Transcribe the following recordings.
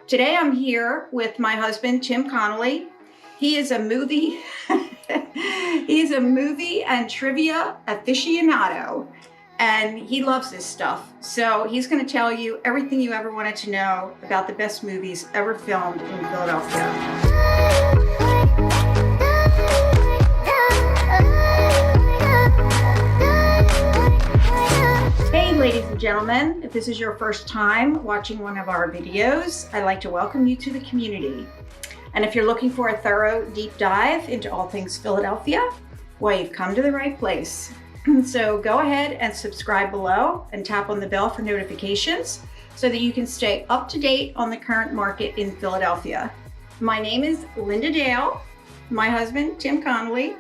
Today I'm here with my husband, Tim Connolly. He is a movie, he's a movie and trivia aficionado, and he loves this stuff. So he's going to tell you everything you ever wanted to know about the best movies ever filmed in Philadelphia. Ladies and gentlemen, if this is your first time watching one of our videos, I'd like to welcome you to the community. And if you're looking for a thorough deep dive into all things Philadelphia, well, you've come to the right place. So go ahead and subscribe below and tap on the bell for notifications so that you can stay up to date on the current market in Philadelphia. My name is Linda Dale, my husband, Tim Connolly.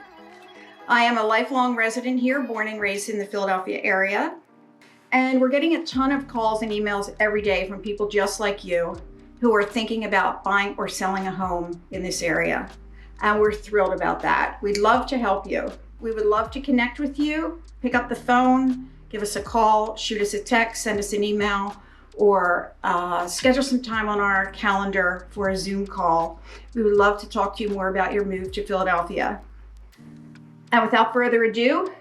I am a lifelong resident here, born and raised in the Philadelphia area. And we're getting a ton of calls and emails every day from people just like you who are thinking about buying or selling a home in this area. And we're thrilled about that. We'd love to help you. We would love to connect with you. Pick up the phone, give us a call, shoot us a text, send us an email, or schedule some time on our calendar for a Zoom call. We would love to talk to you more about your move to Philadelphia. And without further ado,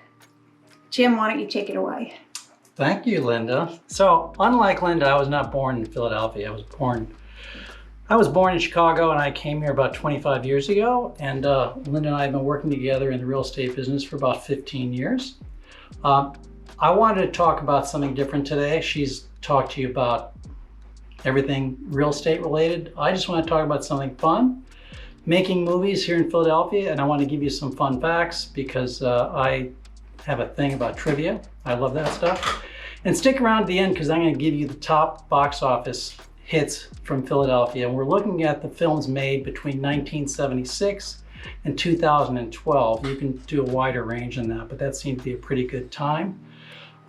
Jim, why don't you take it away? Thank you, Linda. So, unlike Linda, I was not born in Philadelphia. I was born in Chicago, and I came here about 25 years ago. And Linda and I have been working together in the real estate business for about 15 years. I wanted to talk about something different today. She's talked to you about everything real estate related. I just want to talk about something fun, making movies here in Philadelphia. And I want to give you some fun facts because I have a thing about trivia. I love that stuff. And stick around at the end because I'm going to give you the top box office hits from Philadelphia. And we're looking at the films made between 1976 and 2012. You can do a wider range than that, but that seemed to be a pretty good time.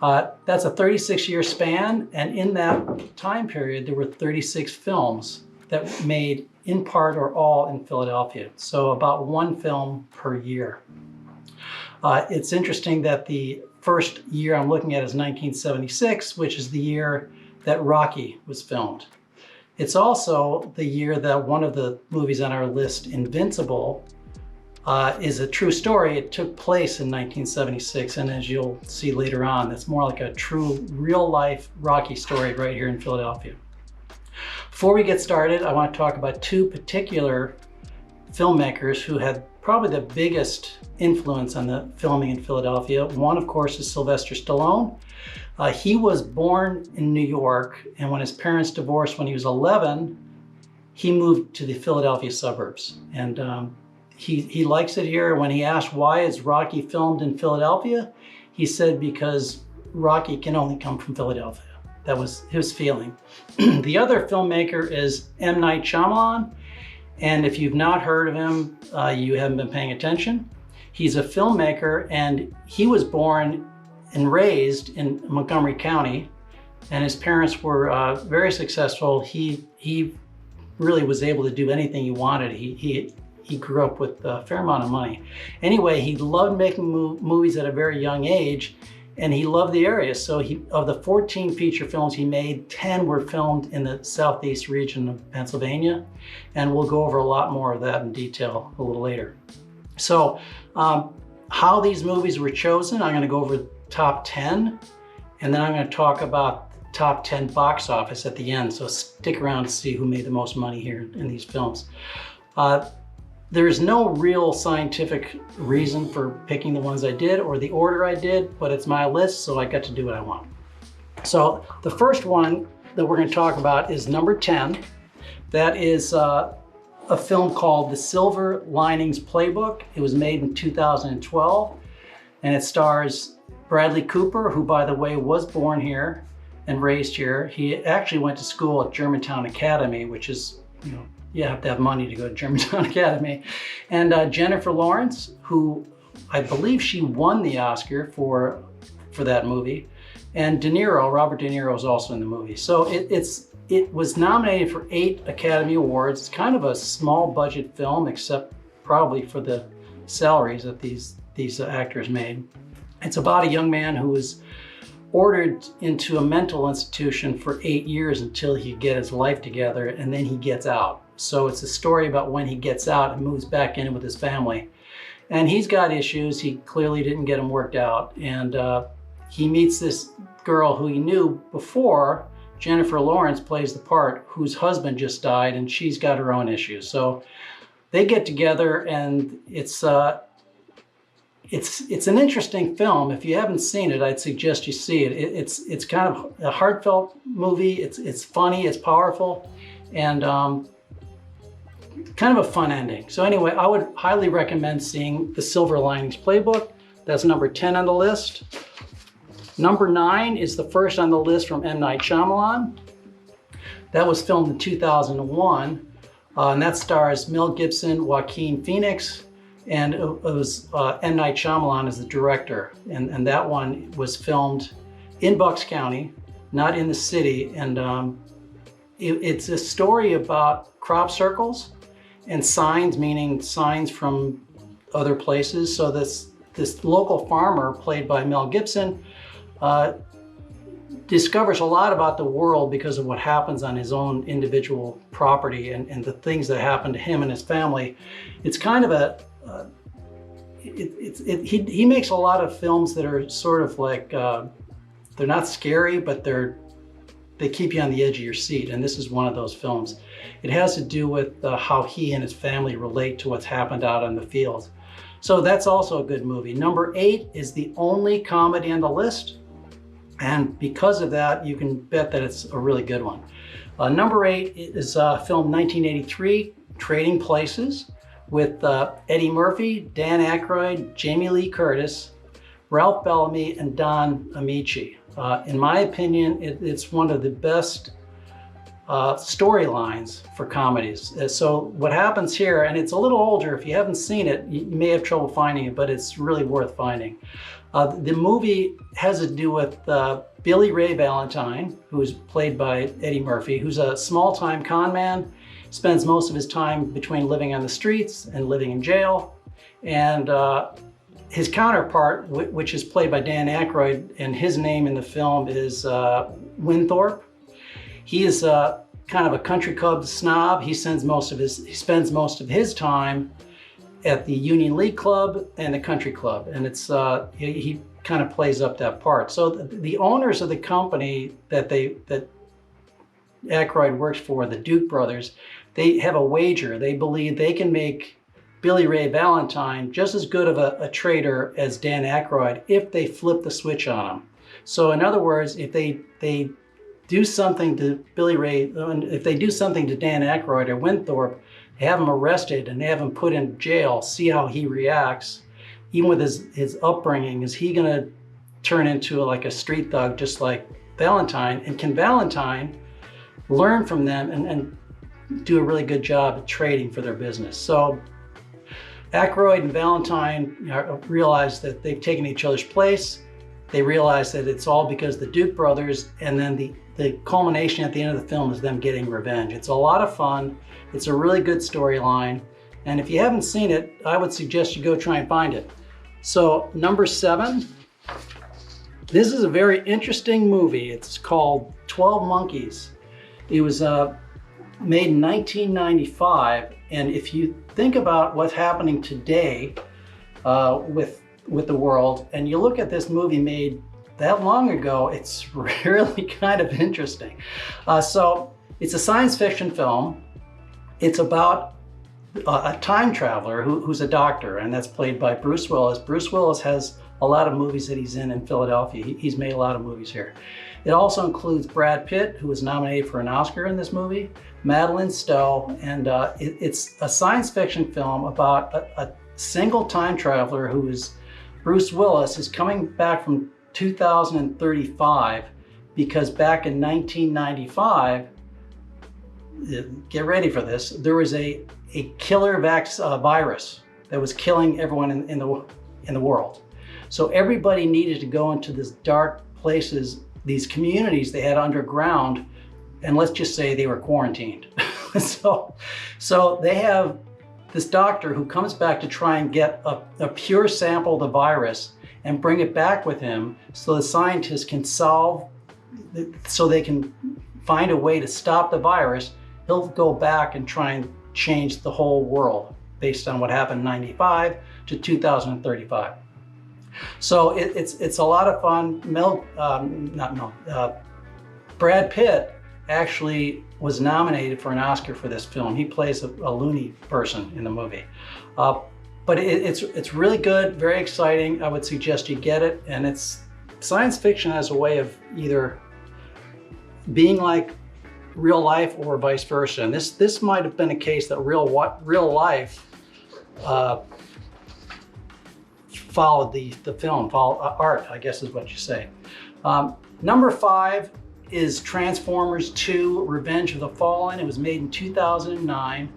That's a 36-year span, and in that time period, there were 36 films that made in part or all in Philadelphia. So about one film per year. It's interesting that the first year I'm looking at is 1976, which is the year that Rocky was filmed. It's also the year that one of the movies on our list, Invincible, is a true story. It took place in 1976, and as you'll see later on, that's more like a true real-life Rocky story right here in Philadelphia. Before we get started, I want to talk about two particular filmmakers who had probably the biggest influence on the filming in Philadelphia. One, of course, is Sylvester Stallone. He was born in New York, and when his parents divorced when he was 11, he moved to the Philadelphia suburbs. And he likes it here. When he asked why is Rocky filmed in Philadelphia, he said because Rocky can only come from Philadelphia. That was his feeling. The other filmmaker is M. Night Shyamalan. And if you've not heard of him, you haven't been paying attention. He's a filmmaker, and he was born and raised in Montgomery County, and his parents were very successful. He really was able to do anything he wanted. He grew up with a fair amount of money. Anyway, he loved making movies at a very young age, and he loved the area. So of the 14 feature films he made, 10 were filmed in the southeast region of Pennsylvania. And we'll go over a lot more of that in detail a little later. So how these movies were chosen, I'm gonna go over the top 10, and then I'm gonna talk about the top 10 box office at the end. So stick around to see who made the most money here in these films. There is no real scientific reason for picking the ones I did or the order I did, but it's my list, so I got to do what I want. So the first one that we're going to talk about is number 10. That is a film called The Silver Linings Playbook. It was made in 2012, and it stars Bradley Cooper, who, by the way, was born here and raised here. He actually went to school at Germantown Academy, which is, you have to have money to go to Germantown Academy. And Jennifer Lawrence, who I believe she won the Oscar for that movie. And Robert De Niro is also in the movie. So it was nominated for 8 Academy Awards. It's kind of a small budget film, except probably for the salaries that these actors made. It's about a young man who is ordered into a mental institution for 8 years until he get his life together, and then he gets out. So it's a story about when he gets out and moves back in with his family. And he's got issues. He clearly didn't get them worked out. And he meets this girl who he knew before. Jennifer Lawrence plays the part, whose husband just died, and she's got her own issues. So they get together, and it's an interesting film. If you haven't seen it, I'd suggest you see it. It's kind of a heartfelt movie. It's funny, it's powerful, and kind of a fun ending. So anyway, I would highly recommend seeing The Silver Linings Playbook. That's number 10 on the list. Number 9 is the first on the list from M. Night Shyamalan. That was filmed in 2001, and that stars Mel Gibson, Joaquin Phoenix, and it was M. Night Shyamalan as the director. And that one was filmed in Bucks County, not in the city. And it's a story about crop circles and signs, meaning signs from other places. So this local farmer, played by Mel Gibson, discovers a lot about the world because of what happens on his own individual property and the things that happen to him and his family. It's kind of he makes a lot of films that are sort of like, they're not scary, but they keep you on the edge of your seat. And this is one of those films. It has to do with how he and his family relate to what's happened out on the field. So that's also a good movie. Number 8 is the only comedy on the list. And because of that, you can bet that it's a really good one. Number 8 is film 1983, Trading Places, with Eddie Murphy, Dan Aykroyd, Jamie Lee Curtis, Ralph Bellamy, and Don Amici. In my opinion, it's one of the best storylines for comedies. So what happens here, and it's a little older, if you haven't seen it, you may have trouble finding it, but it's really worth finding. The movie has to do with Billy Ray Valentine, who's played by Eddie Murphy, who's a small-time con man, spends most of his time between living on the streets and living in jail. And his counterpart, which is played by Dan Aykroyd, and his name in the film is Winthorpe. He is kind of a country club snob. He spends most of his time at the Union League Club and the Country Club, and it's he kind of plays up that part. So the owners of the company that Aykroyd works for, the Duke brothers, they have a wager. They believe they can make Billy Ray Valentine just as good of a trader as Dan Aykroyd if they flip the switch on him. So in other words, if they do something to Billy Ray, if they do something to Dan Aykroyd or Winthorpe, have him arrested and have him put in jail, see how he reacts, even with his upbringing. Is he going to turn into like a street thug just like Valentine? And can Valentine learn from them and do a really good job at trading for their business? So Aykroyd and Valentine realize that they've taken each other's place. They realize that it's all because the Duke brothers, and then the culmination at the end of the film is them getting revenge. It's a lot of fun. It's a really good storyline. And if you haven't seen it, I would suggest you go try and find it. So number 7, this is a very interesting movie. It's called 12 Monkeys. It was made in 1995. And if you think about what's happening today with the world, and you look at this movie made that long ago, it's really kind of interesting. So it's a science fiction film. It's about a time traveler who's a doctor, and that's played by Bruce Willis. Bruce Willis has a lot of movies that he's in Philadelphia. He's made a lot of movies here. It also includes Brad Pitt, who was nominated for an Oscar in this movie, Madeline Stowe, and it's a science fiction film about a single time traveler who is Bruce Willis, is coming back from 2035 because back in 1995, get ready for this, there was a killer virus that was killing everyone in the world. So everybody needed to go into these dark places, these communities they had underground, and let's just say they were quarantined. So they have this doctor who comes back to try and get a pure sample of the virus and bring it back with him so the scientists can so they can find a way to stop the virus. He'll go back and try and change the whole world based on what happened in 95 to 2035. So it's a lot of fun. Brad Pitt actually was nominated for an Oscar for this film. He plays a loony person in the movie. But it's really good, very exciting. I would suggest you get it. And it's science fiction as a way of either being like real life or vice versa. And this might have been a case that real life followed the film, followed art, I guess is what you say. Number 5 is Transformers 2: Revenge of the Fallen. It was made in 2009.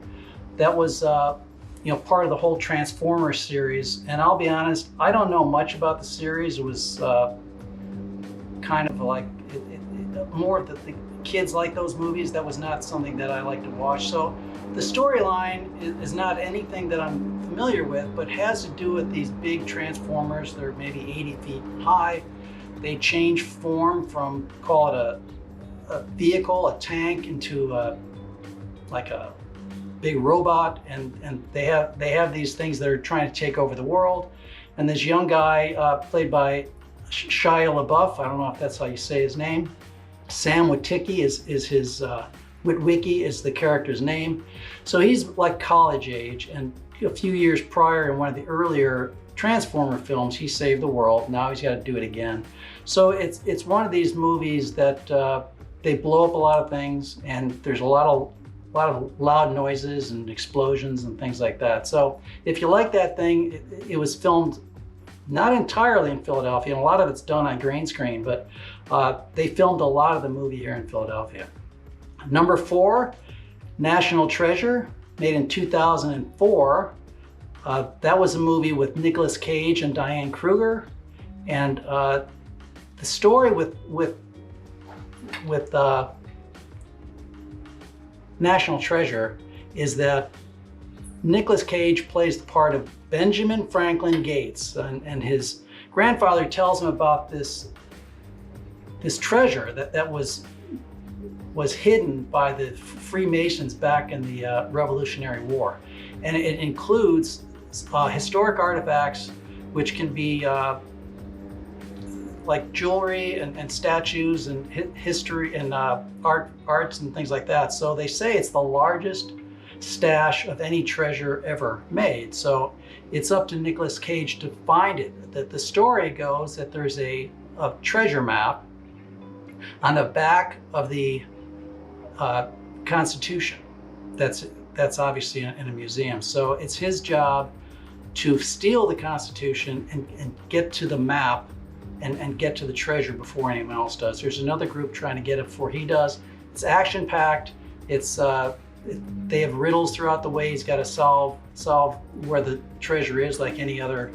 That was part of the whole Transformers series. And I'll be honest, I don't know much about the series. It was kind of like more of the kids like those movies. That was not something that I like to watch. So the storyline is not anything that I'm familiar with, but has to do with these big Transformers. They're maybe 80 feet high. They change form from, call it a vehicle, a tank, into like a big robot, and they have these things that are trying to take over the world. And this young guy played by Shia LaBeouf, I don't know if that's how you say his name. Sam Witwicky is his Witwicky is the character's name. So he's like college age, and a few years prior in one of the earlier Transformer films, he saved the world. Now he's got to do it again. So it's one of these movies that they blow up a lot of things, and there's a lot of loud noises and explosions and things like that. So if you like that thing, it was filmed not entirely in Philadelphia, and a lot of it's done on green screen, but they filmed a lot of the movie here in Philadelphia. Number 4, National Treasure, made in 2004. That was a movie with Nicolas Cage and Diane Kruger, and the story with National Treasure is that Nicolas Cage plays the part of Benjamin Franklin Gates, and his grandfather tells him about this treasure that was hidden by the Freemasons back in the Revolutionary War. And it includes historic artifacts, which can be like jewelry and statues and history and arts and things like that. So they say it's the largest stash of any treasure ever made. So it's up to Nicolas Cage to find it. That the story goes that there's a treasure map on the back of the Constitution. That's obviously in a museum. So it's his job to steal the Constitution and get to the map and get to the treasure before anyone else does. There's another group trying to get it before he does. It's action-packed. They have riddles throughout the way. He's got to solve where the treasure is, like any other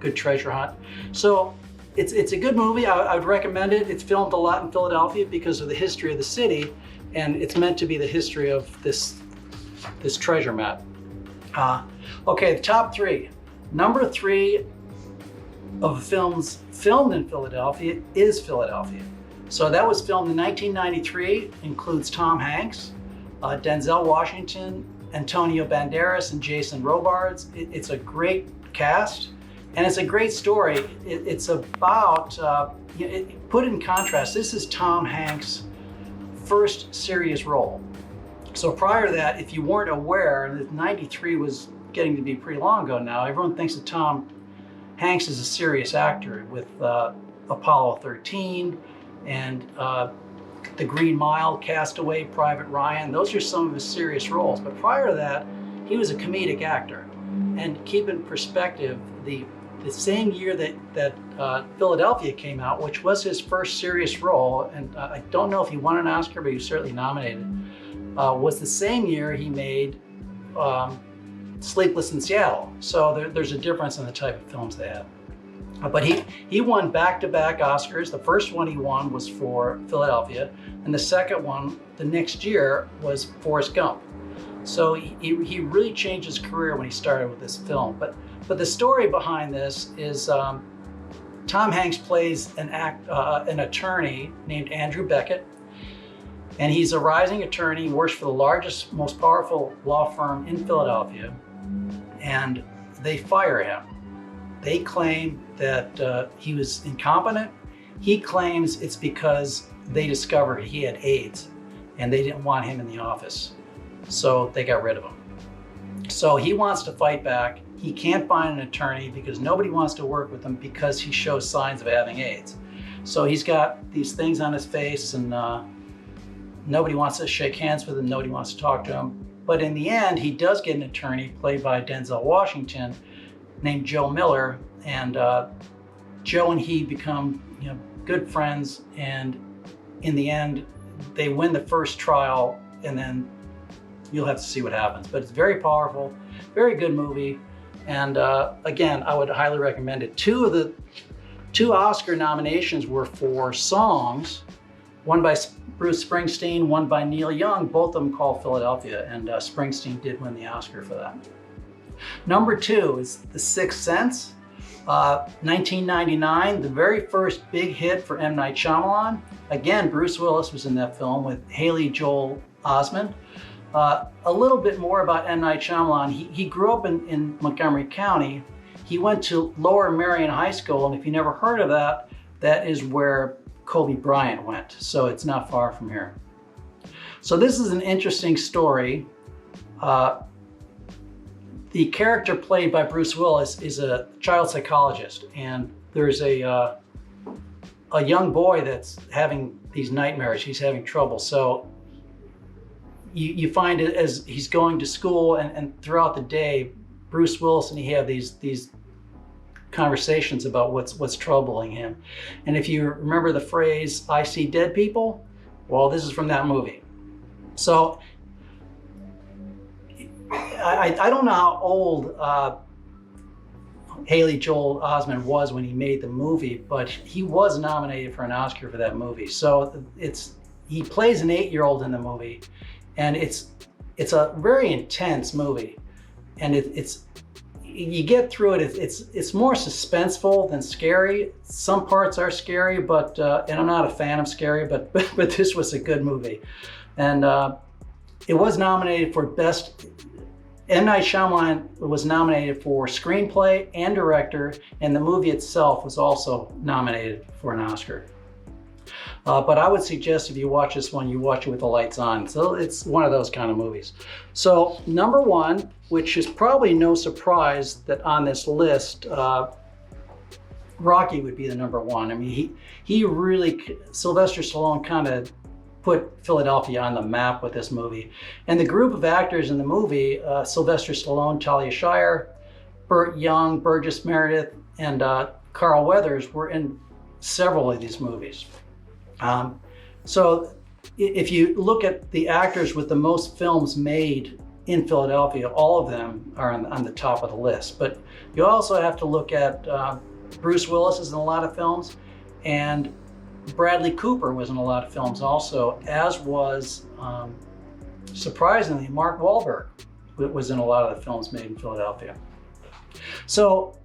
good treasure hunt. So it's a good movie. I would recommend it. It's filmed a lot in Philadelphia because of the history of the city, and it's meant to be the history of this treasure map. Okay, the top 3. Number 3 of films filmed in Philadelphia is Philadelphia. So that was filmed in 1993, includes Tom Hanks, Denzel Washington, Antonio Banderas, and Jason Robards. It's a great cast, and it's a great story. It's about, put in contrast, this is Tom Hanks' first serious role. So prior to that, if you weren't aware, and 93 was getting to be pretty long ago now, everyone thinks that Tom Hanks is a serious actor with Apollo 13 and The Green Mile, Castaway, Private Ryan. Those are some of his serious roles. But prior to that, he was a comedic actor. And keep in perspective, the same year that Philadelphia came out, which was his first serious role, and I don't know if he won an Oscar, but he was certainly nominated, was the same year he made Sleepless in Seattle. So there's a difference in the type of films they have. But he won back-to-back Oscars. The first one he won was for Philadelphia, and the second one the next year was Forrest Gump. So he really changed his career when he started with this film. But the story behind this is Tom Hanks plays an attorney named Andrew Beckett, and he's a rising attorney, works for the largest, most powerful law firm in Philadelphia, and they fire him. They claim that he was incompetent. He claims it's because they discovered he had AIDS and they didn't want him in the office. So they got rid of him. So he wants to fight back. He can't find an attorney because nobody wants to work with him because he shows signs of having AIDS. So he's got these things on his face, and nobody wants to shake hands with him. Nobody wants to talk to him. But in the end, he does get an attorney played by Denzel Washington named Joe Miller. And Joe and he become good friends. And in the end, they win the first trial, and then you'll have to see what happens. But it's very powerful, very good movie. And again, I would highly recommend it. Two Oscar nominations were for songs, one by Bruce Springsteen, one by Neil Young, both of them called Philadelphia, and Springsteen did win the Oscar for that. Number 2 is The Sixth Sense, 1999, the very first big hit for M. Night Shyamalan. Again, Bruce Willis was in that film with Haley Joel Osment. A little bit more about M. Night Shyamalan. He grew up in Montgomery County. He went to Lower Merion High School, and if you never heard of that, that is where Kobe Bryant went. So it's not far from here. So this is an interesting story. The character played by Bruce Willis is a child psychologist, and there's a young boy that's having these nightmares. He's having trouble. So you find it as he's going to school, and throughout the day, Bruce Willis and he have these conversations about what's troubling him. And if you remember the phrase, "I see dead people," well, this is from that movie. So I don't know how old Haley Joel Osment was when he made the movie, but he was nominated for an Oscar for that movie. So he plays an 8-year-old in the movie, and it's a very intense movie, and you get through it. It's more suspenseful than scary. Some parts are scary, but and I'm not a fan of scary, but this was a good movie, and it was nominated for best. M. Night Shyamalan was nominated for screenplay and director, and the movie itself was also nominated for an Oscar. But I would suggest if you watch this one, you watch it with the lights on. So it's one of those kind of movies. So number 1, which is probably no surprise that on this list, Rocky would be the number 1. I mean, he really, Sylvester Stallone kind of put Philadelphia on the map with this movie. And the group of actors in the movie, Sylvester Stallone, Talia Shire, Burt Young, Burgess Meredith, and Carl Weathers were in several of these movies. So if you look at the actors with the most films made in Philadelphia, all of them are on the top of the list. But you also have to look at Bruce Willis is in a lot of films, and Bradley Cooper was in a lot of films also, as was, surprisingly, Mark Wahlberg was in a lot of the films made in Philadelphia. So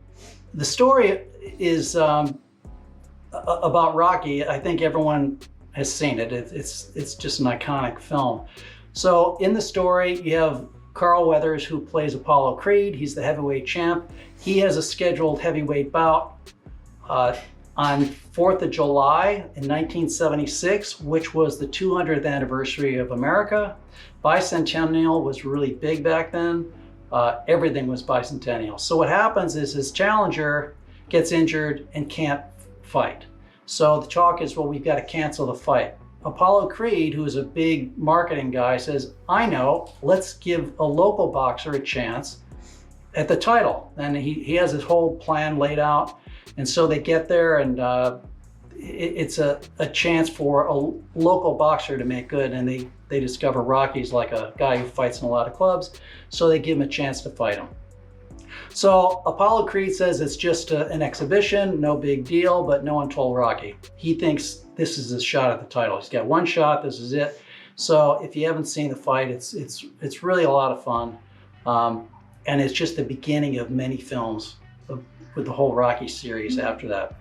the story is about Rocky. I think everyone has seen it. It's just an iconic film. So in the story, you have Carl Weathers, who plays Apollo Creed. He's the heavyweight champ. He has a scheduled heavyweight bout on 4th of July in 1976, which was the 200th anniversary of America. Bicentennial was really big back then. Everything was bicentennial. So what happens is his challenger gets injured and can't fight. So the talk is, well, we've got to cancel the fight. Apollo Creed, who is a big marketing guy, says, I know, let's give a local boxer a chance at the title. And he has his whole plan laid out. And so they get there, and it's a chance for a local boxer to make good. And they discover Rocky's like a guy who fights in a lot of clubs. So they give him a chance to fight him. So Apollo Creed says it's just an exhibition, no big deal, but no one told Rocky. He thinks this is his shot at the title. He's got one shot, this is it. So if you haven't seen the fight, it's really a lot of fun. And it's just the beginning of many films with the whole Rocky series after that.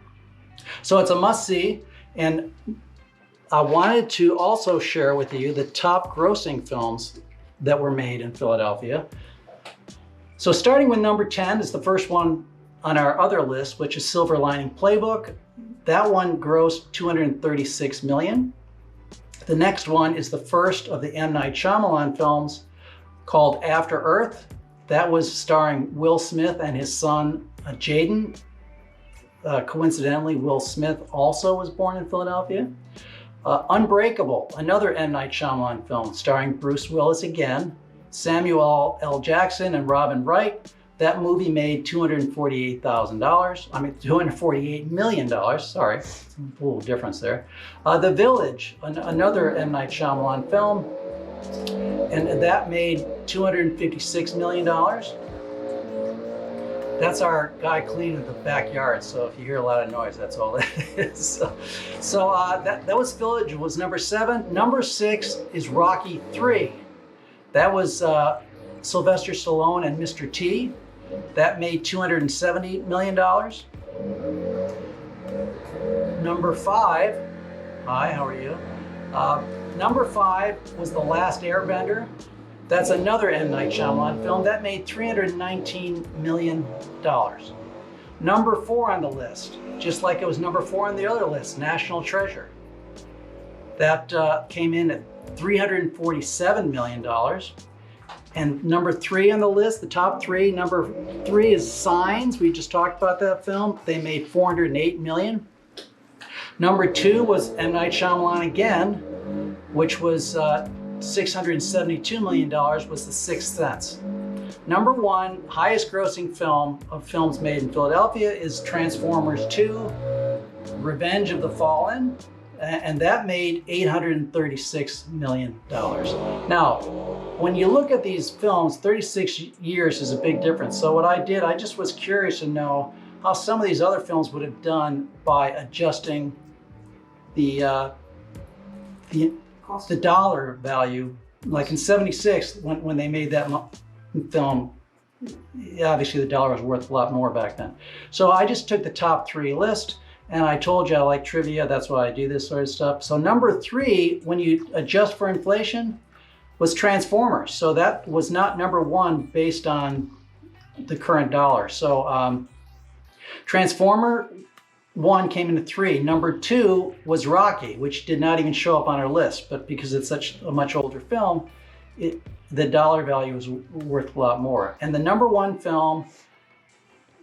So it's a must-see, and I wanted to also share with you the top grossing films that were made in Philadelphia. So starting with number 10 is the first one on our other list, which is Silver Lining Playbook. That one grossed $236 million. The next one is the first of the M. Night Shyamalan films called After Earth. That was starring Will Smith and his son, Jaden. Coincidentally, Will Smith also was born in Philadelphia. Unbreakable, another M. Night Shyamalan film starring Bruce Willis again, Samuel L. Jackson and Robin Wright. That movie made $248 million, sorry, a little difference there. The Village, another M. Night Shyamalan film, and that made $256 million. That's our guy cleaning the backyard, so if you hear a lot of noise, that's all it is. That was Village, was number 7. Number 6 is Rocky 3. That was Sylvester Stallone and Mr. T. That made $270 million. Number 5, hi, how are you? Number 5 was The Last Airbender. That's another M. Night Shyamalan film. That made $319 million. Number 4 on the list, just like it was number 4 on the other list, National Treasure. That came in at $347 million. And number 3 on the list, the top 3, number 3 is Signs. We just talked about that film. They made $408 million. Number 2 was M. Night Shyamalan again, which was $672 million, was The Sixth Sense. Number 1, highest grossing film of films made in Philadelphia is Transformers 2, Revenge of the Fallen, and that made $836 million. Now, when you look at these films, 36 years is a big difference. So what I did, I just was curious to know how some of these other films would have done by adjusting the dollar value. Like in '76, when they made that film, obviously the dollar was worth a lot more back then. So I just took the top 3 list, and I told you I like trivia. That's why I do this sort of stuff. So number 3, when you adjust for inflation, was Transformers. So that was not number 1 based on the current dollar. So Transformer 1 came into 3. Number 2 was Rocky, which did not even show up on our list, but because it's such a much older film, the dollar value was worth a lot more. And the number 1 film,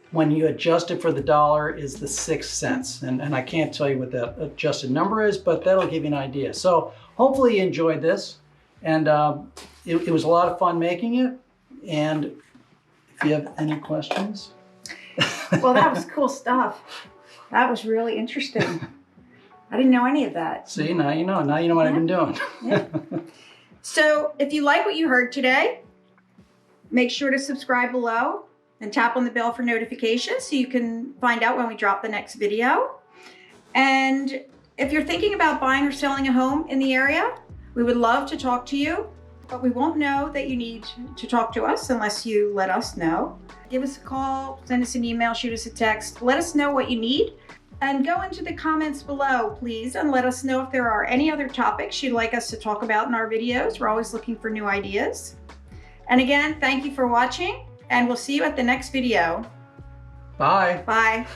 when you adjust it for the dollar, is The Sixth Sense. And I can't tell you what that adjusted number is, but that'll give you an idea. So hopefully you enjoyed this. And it was a lot of fun making it. And if you have any questions. Well, that was cool stuff. That was really interesting. I didn't know any of that. See, now you know. Now you know what I've been doing. Yeah. So if you like what you heard today, make sure to subscribe below and tap on the bell for notifications so you can find out when we drop the next video. And if you're thinking about buying or selling a home in the area, we would love to talk to you, but we won't know that you need to talk to us unless you let us know. Give us a call, send us an email, shoot us a text. Let us know what you need. And go into the comments below, please, and let us know if there are any other topics you'd like us to talk about in our videos. We're always looking for new ideas. And again, thank you for watching, and we'll see you at the next video. Bye. Bye.